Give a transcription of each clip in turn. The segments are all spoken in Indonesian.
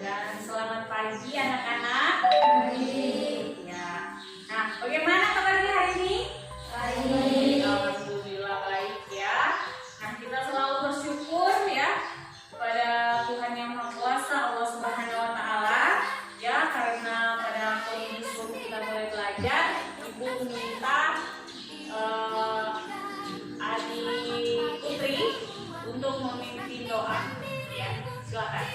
Dan selamat pagi anak-anak. Ya. Nah, bagaimana kabarnya hari ini? Baik. Alhamdulillah baik ya. Nah, kita selalu bersyukur ya kepada Tuhan yang Maha Kuasa, Allah Subhanahu wa taala ya, karena pada kondisi sebelum kita mulai belajar, Ibu meminta Adik Putri untuk memimpin doa. Ya, silakan.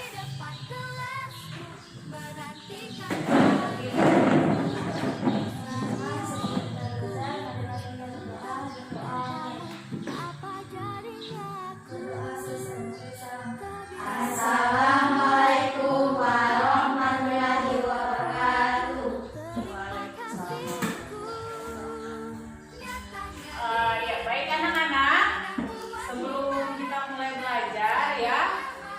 Assalamualaikum warahmatullahi wabarakatuh. Ya, baik anak-anak. Sebelum kita mulai belajar ya,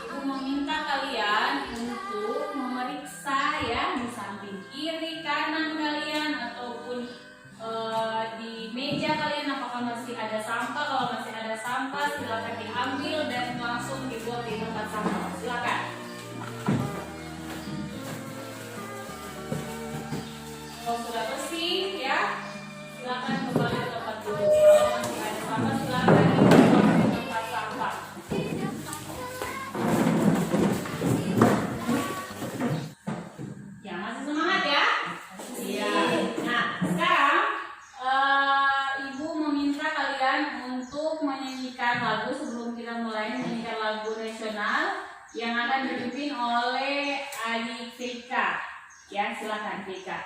Ibu meminta kalian untuk memeriksa ya di samping kiri kanan kalian ataupun di meja kalian apakah masih ada sampah. Kalau masih ada sampah silakan diambil dan langsung dibuat di tempat sampah. Silakan. Kalau sudah bersih ya, silakan kembali ke tempat duduk. Kalau masih ada sampah silakan dibuat di tempat sampah. Ya, masih semangat ya? Iya. Nah, sekarang Ibu meminta kalian untuk menyanyikan lagu sebelum kita mulai menyanyikan lagu nasional yang akan dipimpin oleh Adik Vika. Ya, silakan Vika.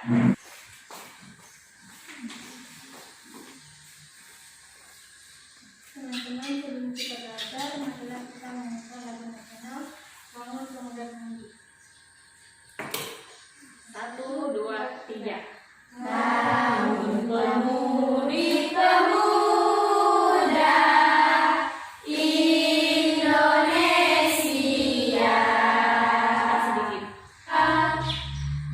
Teman-teman, sebelum kita belajar, marilah kita menyanyikan lagu nasional Bangun Pemuda Pemudi. 1, 2, 3. Bangun pemudi pemuda Indonesia, Sedikit.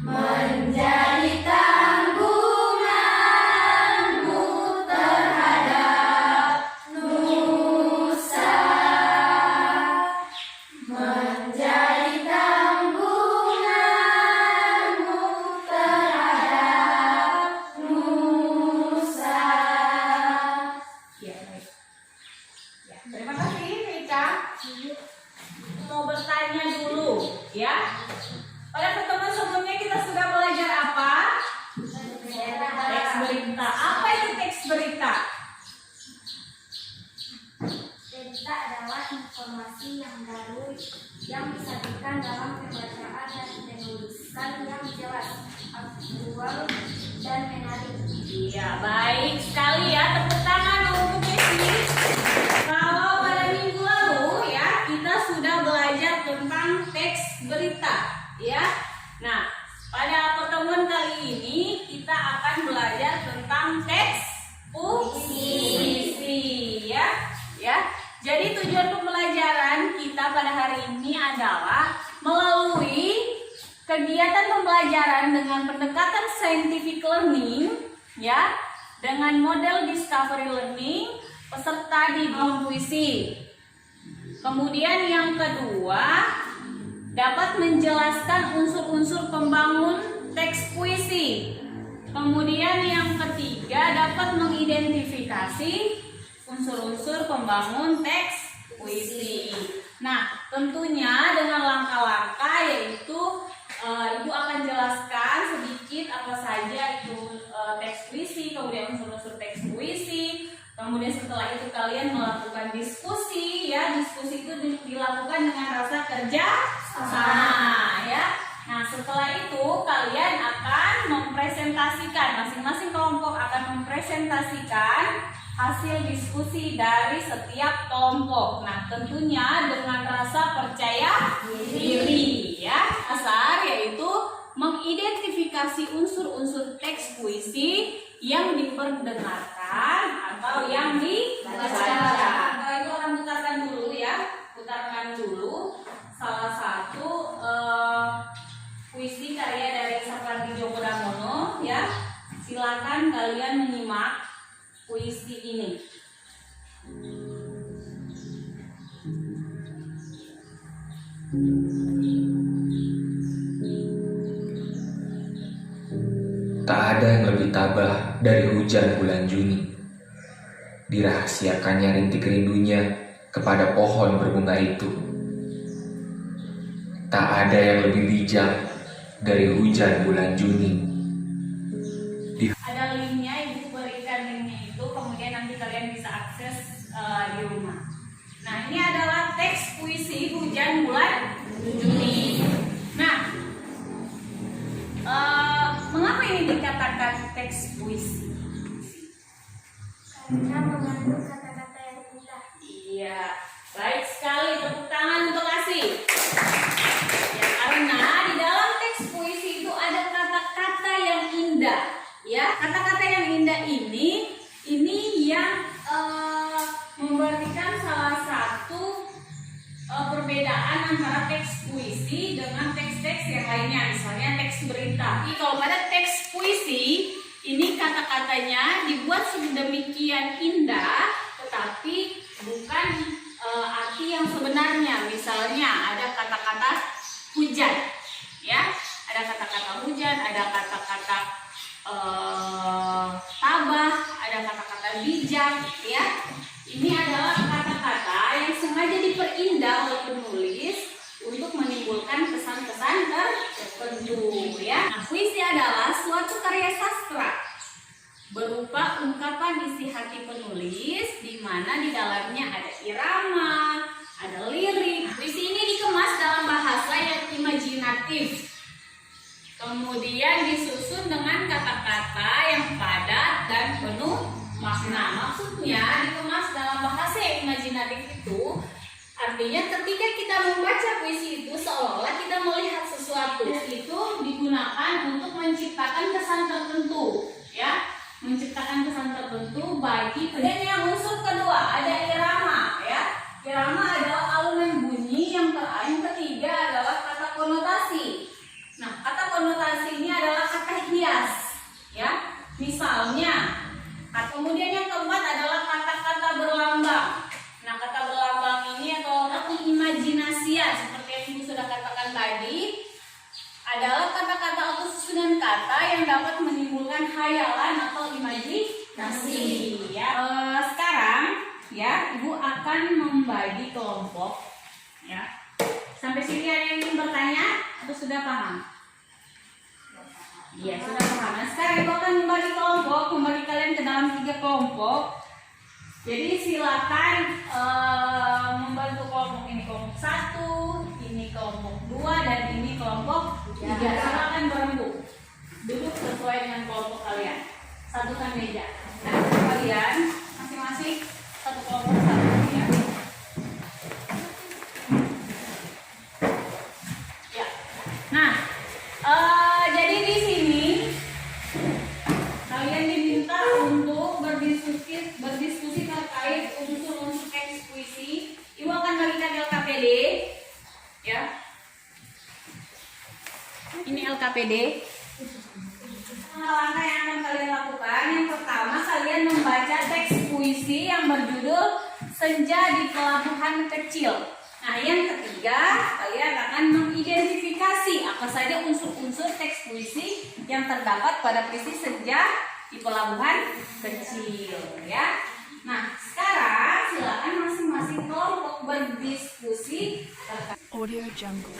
menjadi tanggunganmu terhadap nusa, menjadi tanggunganmu terhadap nusa. Ya, baik. Ya, terima kasih Vika. Mau bertanya dulu ya. Pada pertemuan sebelumnya kita sudah belajar apa? Teks berita. Apa itu teks berita? Berita adalah informasi yang baru yang disajikan dalam pembacaan dan penulisan yang jelas, aktual, dan menarik. Iya, baik sekali ya. Tepuk tangan untuk Messi. Kalau pada minggu lalu ya, kita sudah belajar tentang teks berita ya. Nah, pada pertemuan kali ini kita akan belajar tentang teks puisi ya. Ya. Jadi tujuan pembelajaran kita pada hari ini adalah melalui kegiatan pembelajaran dengan pendekatan scientific learning ya, dengan model discovery learning, peserta dididik puisi. Kemudian yang kedua, dapat menjelaskan unsur-unsur pembangun teks puisi. Kemudian yang ketiga, dapat mengidentifikasi unsur-unsur pembangun teks puisi. Nah, tentunya dengan langkah-langkah yaitu Ibu akan jelaskan sedikit apa saja itu teks puisi, kemudian unsur-unsur teks puisi. Kemudian setelah itu kalian melakukan diskusi ya. Diskusi itu dilakukan dengan rasa kerja sama ya. Nah, setelah itu kalian akan mempresentasikan, masing-masing kelompok akan mempresentasikan hasil diskusi dari setiap kelompok. Nah, tentunya dengan rasa percaya diri ya. Dasar yaitu mengidentifikasi unsur-unsur teks puisi yang diperdengarkan atau yang dibaca. Kalau itu orang putarkan dulu ya. Putarkan dulu salah satu puisi karya dari Sapardi Djoko Damono ya. Silakan kalian menyimak puisi ini. ada yang lebih tabah dari hujan bulan Juni. Dirahasiakannya rintik rindunya kepada pohon berbunga itu. Tak ada yang lebih bijak dari hujan bulan Juni. Ada linknya, ibu berikan linknya itu, kemudian nanti kalian bisa akses di rumah. Nah, ini adalah teks puisi hujan bulan Juni. Nah, mengapa ini dikatakan teks puisi? Karena mengandung kata-kata yang indah. Iya, baik sekali, tepuk tangan untuk Asih. Ya, karena di dalam teks puisi itu ada kata-kata yang indah. Ya, kata-kata yang indah ini yang memberikan salah satu perbedaan antara teks puisi dengan teks-teks yang lainnya, misalnya teks berita. Jadi kalau pada teks puisi ini kata-katanya dibuat sedemikian indah, tetapi bukan arti yang sebenarnya. Misalnya ada kata-kata hujan, ya, ada kata-kata hujan, ada kata-kata tabah, ada kata-kata bijak, ya. Ini adalah kata-kata yang sengaja diperindah oleh penulis untuk menimbulkan kesan-kesan tertentu, ya. Nah, puisi adalah suatu karya sastra berupa ungkapan isi hati penulis, di mana di dalamnya ada irama, ada lirik. Puisi ini dikemas dalam bahasa yang imajinatif, kemudian disusun dengan kata-kata yang padat dan penuh makna. Maksudnya dikemas dalam bahasa yang imajinatif itu artinya ketika kita membaca puisi itu seolah-olah kita melihat sesuatu. Itu digunakan untuk menciptakan kesan tertentu, ya, menciptakan kesan tertentu bagi. Dan yang unsur kedua ada irama, ya. Irama adalah alunan bunyi. Yang ketiga adalah kata konotasi. Nah, kata konotasi ini adalah kata hias, ya. Misalnya, kemudian yang keempat adalah kata-kata berlambang. Nah, kata berlambang ini atau imajinasia seperti yang ibu sudah katakan tadi adalah kata-kata atau susunan kata yang dapat menimbulkan khayalan atau imajinasi. Ya, sekarang ya ibu akan membagi kelompok. Ya, sampai sini ada yang ingin bertanya atau sudah paham? Iya, sudah paham. Nah, sekarang ibu akan membagi kelompok, membagi kalian ke dalam 3 kelompok. Jadi silakan membantu kelompok ini kelompok 1, ini kelompok 2, dan ini kelompok 3. Silakan berembuk, duduk sesuai dengan kelompok kalian. Satukan meja. Nah, kalian masing-masing satu kelompok 1, ya. Ya. Nah, jadi di sini kalian diminta untuk berdiskusi terkait unsur-unsur teks puisi. Ibu akan bagikan LKPD, ya. Ini LKPD. Langkah yang akan kalian lakukan, yang pertama kalian membaca teks puisi yang berjudul Senja di Pelabuhan Kecil. Nah, yang ketiga kalian akan mengidentifikasi apa saja unsur-unsur teks puisi yang terdapat pada puisi Senja di Pelabuhan Kecil, ya. Nah, sekarang silakan masing-masing kelompok berdiskusi terkait Audio Jungle.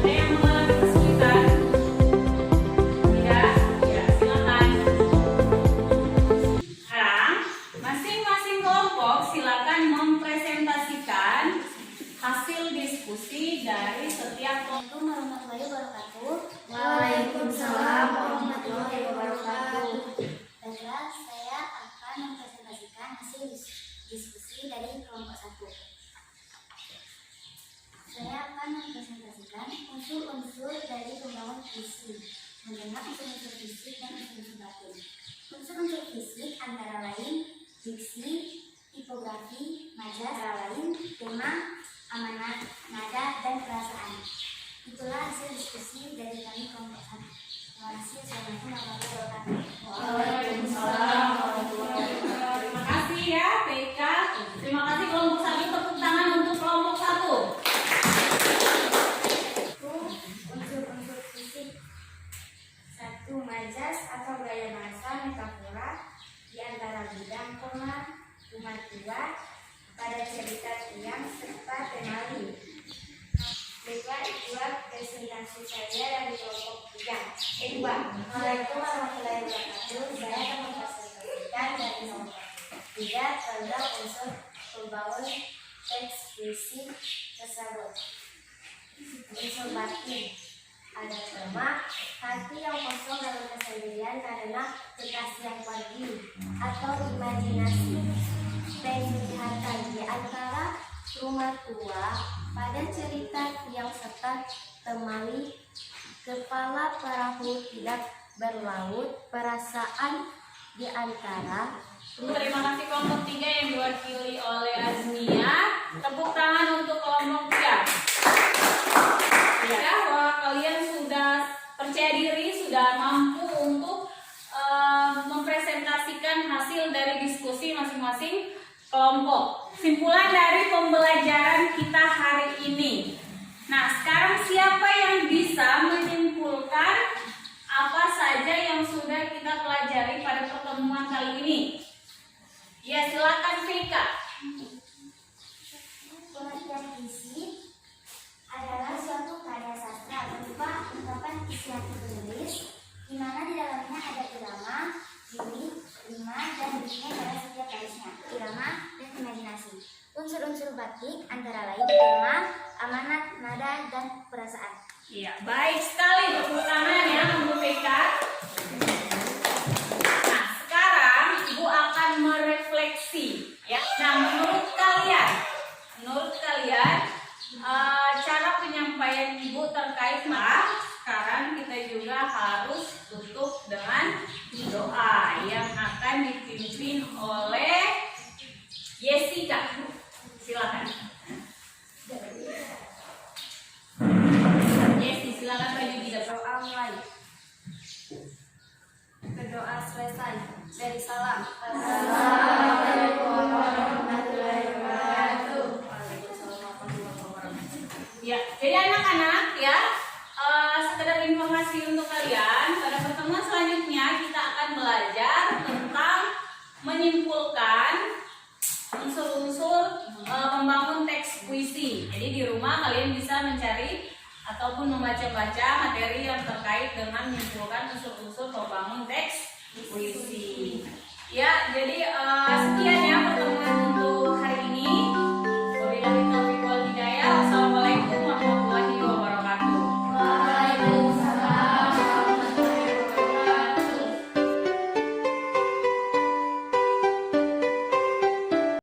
ada yang mengalami kesulitan? Tidak? Ya, silakan. Sekarang masing-masing kelompok silakan mempresentasikan hasil diskusi dari setiap kelompok. Assalamualaikum warahmatullahi wabarakatuh. Waalaikumsalam warahmatullahi wabarakatuh. Baiklah, saya akan mempresentasikan hasil diskusi dari kelompok 1. Saya akan mempresentasikan unsur-unsur dari pembangun fisik, mengenal unsur-unsur fisik dan unsur-unsur batin. Unsur-unsur fisik antara lain diksi, tipografi, majas, antara lain tema, amanat, nada, dan perasaan. Itulah hasil diskusi dari kami kelompok 1. Terima kasih. Assalamualaikum warahmatullahi wabarakatuh. Waalaikumsalam warahmatullahi wabarakatuh. Terima kasih ya PK. Terima kasih kelompok 1, tepuk tangan untuk kelompok 1. Unsur-unsur fisik. 1. Majas atau gaya bahasa metafora di antara bidang koma, rumah tua, pada cerita tiang serta temali. Baiklah, itulah presentasi saya dari kelompok 3. 2. Assalamualaikum warahmatullahi wabarakatuh. Saya akan mempresentasikan dari kelompok 3 tentang unsur pembangun teks fisik tersebut. Unsur batin. Ada tema, hati yang kosong dalam kesendirian karena kekasih yang pergi atau imajinasi. Penglihatan di antara rumah tua pada cerita tiang serta temali. Kepala perahu tidak berlaut, perasaan di antara. Terima kasih kelompok 3 yang diwakili oleh Azmia. Tepuk tangan untuk kelompok 3. Ya, bahwa kalian sudah percaya diri, sudah mampu untuk mempresentasikan hasil dari diskusi masing-masing kelompok. Simpulan dari pembelajaran kita hari ini. Nah, sekarang siapa yang bisa menyimpulkan apa saja yang sudah kita pelajari pada pertemuan kali ini? Ya, silakan Vika. Pengertian fisik adalah suatu karya sastra berupa ungkapan isi hati penulis, di mana di dalamnya ada irama, gimmick, rima, dan bunyi pada setiap barisnya, irama, dan imajinasi. Unsur-unsur batik antara lain tema, amanat, nada, dan perasaan. Iya, baik sekali, tepuk tangan ya untuk Vika. Nah, sekarang Ibu akan merefleksi ya. Nah, menurut kalian cara penyampaian Ibu terkait sekarang kita juga harus tutup dengan doa yang akan dipimpin oleh Jessica. Silakan. Jessica, silakan maju di depan. Doa mulai. Berdoa selesai. Beri salam. Assalamualaikum warahmatullahi wabarakatuh. Waalaikumsalam warahmatullahi wabarakatuh. Ya, jadi anak-anak ya, sekedar informasi untuk kalian, pada pertemuan selanjutnya kita akan belajar tentang menyimpulkan unsur-unsur membangun teks puisi. Jadi di rumah kalian bisa mencari ataupun membaca-baca materi yang terkait dengan menyimpulkan unsur-unsur membangun teks puisi. Ya, jadi